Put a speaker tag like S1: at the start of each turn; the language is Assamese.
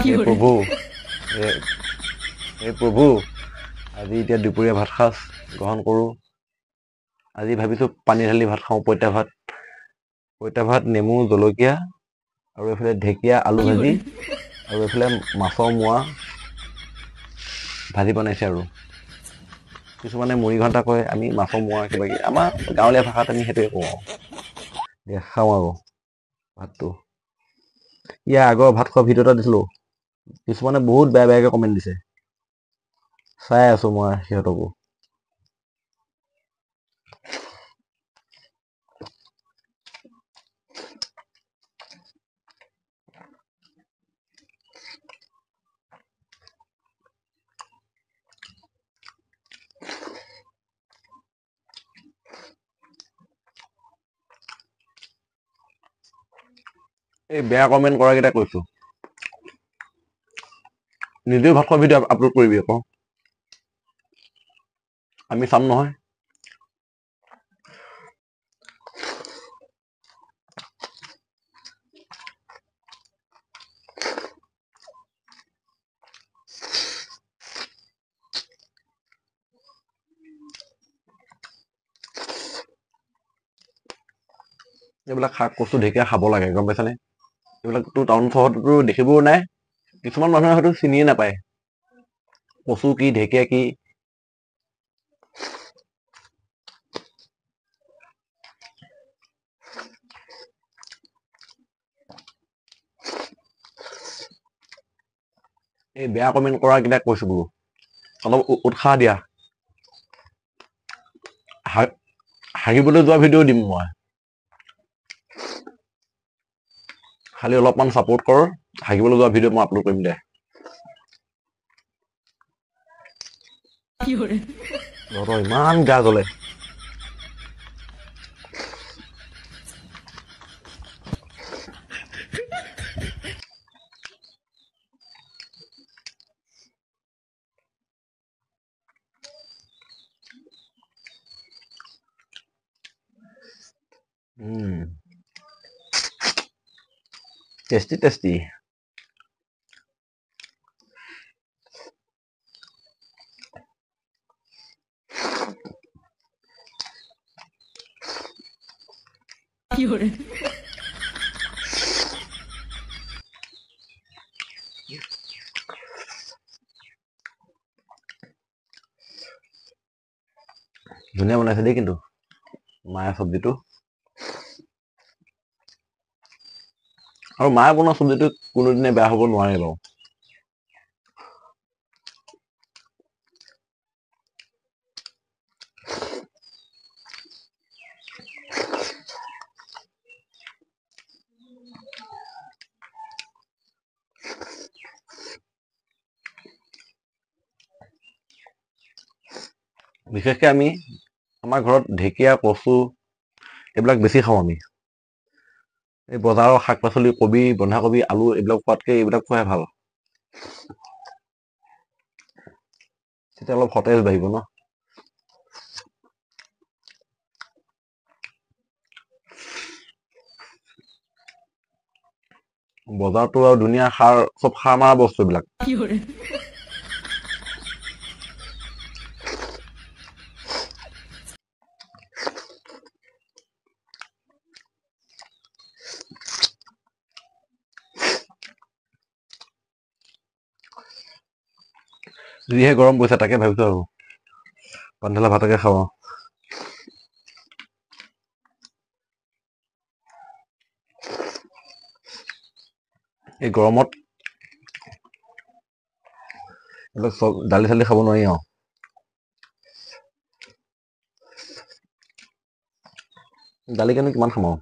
S1: হে প্ৰভু হে হে প্ৰভু আজি এতিয়া দুপৰীয়া ভাত সাজ গ্ৰহণ কৰোঁ। আজি ভাবিছোঁ পানী ঢালি ভাত খাওঁ, পঁইতা ভাত নেমু জলকীয়া আৰু এইফালে ঢেকীয়া আলু ভাজি আৰু এইফালে মাছৰ মোৱা ভাজি বনাইছে। আৰু কিছুমানে মুড়ি ঘণ্টা কয়, আমি মাছৰ মোৱা কিবা কিবি, আমাৰ গাঁৱলীয়া ভাষাত আমি সেইটোৱে কওঁ আৰু দিয়া খাওঁ আৰু ভাতটো। ইয়াৰ আগৰ ভাত খোৱা ভিডিঅ' এটা দিছিলোঁ, কিছুমানে বহুত বেয়া বেয়াকৈ কমেণ্ট দিছে, চাই আছোঁ মই সিহঁতকো। এই বেয়া কমেণ্ট কৰাকেইটা কৈছোঁ, নিজেও ভাত খোৱা ভিডিঅ' আপলোড কৰিবি আকৌ, আমি চাম নহয়। এইবিলাক শাক কচু ঢেকীয়া খাব লাগে, গম পাইছানে? এইবিলাকতো টাউন চহৰততো দেখিবও নাই, কিছুমান মানুহে হয়তো চিনিয়ে নাপায় কচু কি ঢেকীয়া কি। এই বেয়া কমেণ্ট কৰা কেইটাক কৈছোঁ বোলো, অলপ উৎসাহ দিয়া। হাগিবলৈ যোৱা ভিডিঅ' দিম মই, খালি অলপমান ছাপোৰ্ট কৰ, হাগিবলৈ যোৱা ভিডিঅ' মই আপলোড কৰিম দে। তহঁতৰ ইমান গা জ্বলে। Tasty tasty. ধুনীয়া বনাইছে দেই কিন্তু মায়ে চব্জিটো, আৰু মায়ে বনোৱা চব্জিটো কোনোদিনে বেয়া হ'ব নোৱাৰে বাৰু। বিশেষকে আমাৰ ঘৰত ঢেকীয়া কচু এইবিলাক বেছি খাওঁ আমি। এই বজাৰৰ শাক পাচলি কবি বন্ধাকবি আলু এইবিলাক খোৱাতকে এইবিলাক খোৱাই ভাল, তেতিয়া অলপ সতেজ বাঢ়িব ন। বজাৰতো আৰু দুনিয়া সাৰ, চব সাৰ মাৰা বস্তু এইবিলাক। যিহে গৰম পৰিছে তাকে ভাবিছো আৰু পানী ঢালা ভাতকে খাওঁ। এই গৰমত এইবিলাক চব দালি চালি খাব নোৱাৰি আৰু। দালিকেনো কিমান খাম আৰু।